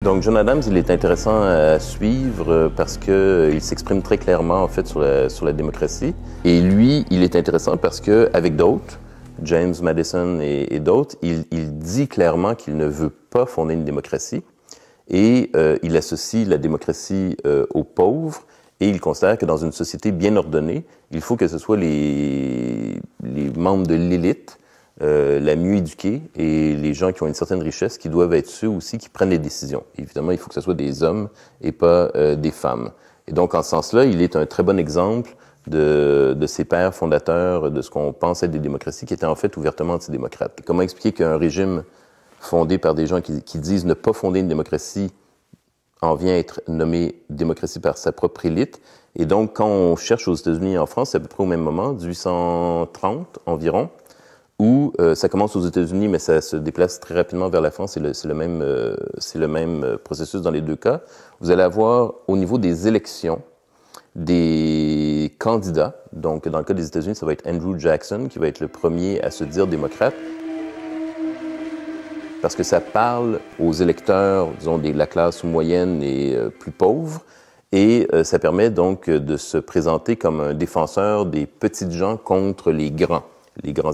Donc, John Adams, il est intéressant à suivre parce qu'il s'exprime très clairement, en fait, sur la démocratie. Et lui, il est intéressant parce qu'avec d'autres, James Madison et d'autres, il dit clairement qu'il ne veut pas fonder une démocratie. Et il associe la démocratie aux pauvres. Et il considère que dans une société bien ordonnée, il faut que ce soit les membres de l'élite, la mieux éduquée et les gens qui ont une certaine richesse qui doivent être ceux aussi qui prennent les décisions. Évidemment, il faut que ce soit des hommes et pas des femmes. Et donc, en ce sens-là, il est un très bon exemple de ces pères fondateurs de ce qu'on pense être des démocraties qui étaient en fait ouvertement antidémocrates. Comment expliquer qu'un régime fondé par des gens qui disent ne pas fonder une démocratie en vient à être nommé démocratie par sa propre élite. Et donc, quand on cherche aux États-Unis et en France, c'est à peu près au même moment, 1830 environ, où ça commence aux États-Unis, mais ça se déplace très rapidement vers la France. C'est le même processus dans les deux cas. Vous allez avoir, au niveau des élections, des candidats. Donc, dans le cas des États-Unis, ça va être Andrew Jackson, qui va être le premier à se dire démocrate, parce que ça parle aux électeurs, disons, de la classe moyenne et plus pauvre, et ça permet donc de se présenter comme un défenseur des petites gens contre les grands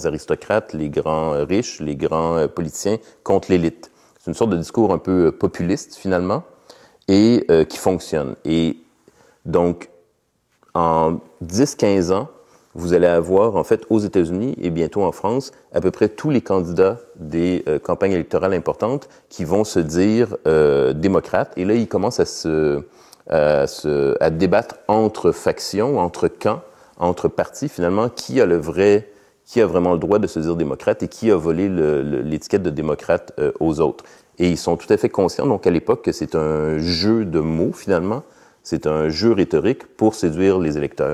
aristocrates, les grands riches, les grands politiciens contre l'élite. C'est une sorte de discours un peu populiste, finalement, et qui fonctionne. Et donc, en 10-15 ans, vous allez avoir, en fait, aux États-Unis et bientôt en France, à peu près tous les candidats des campagnes électorales importantes qui vont se dire démocrates. Et là, ils commencent à débattre entre factions, entre camps, entre partis, finalement, qui a vraiment le droit de se dire démocrate et qui a volé l'étiquette de démocrate aux autres. Et ils sont tout à fait conscients, donc à l'époque, que c'est un jeu de mots, finalement. C'est un jeu rhétorique pour séduire les électeurs.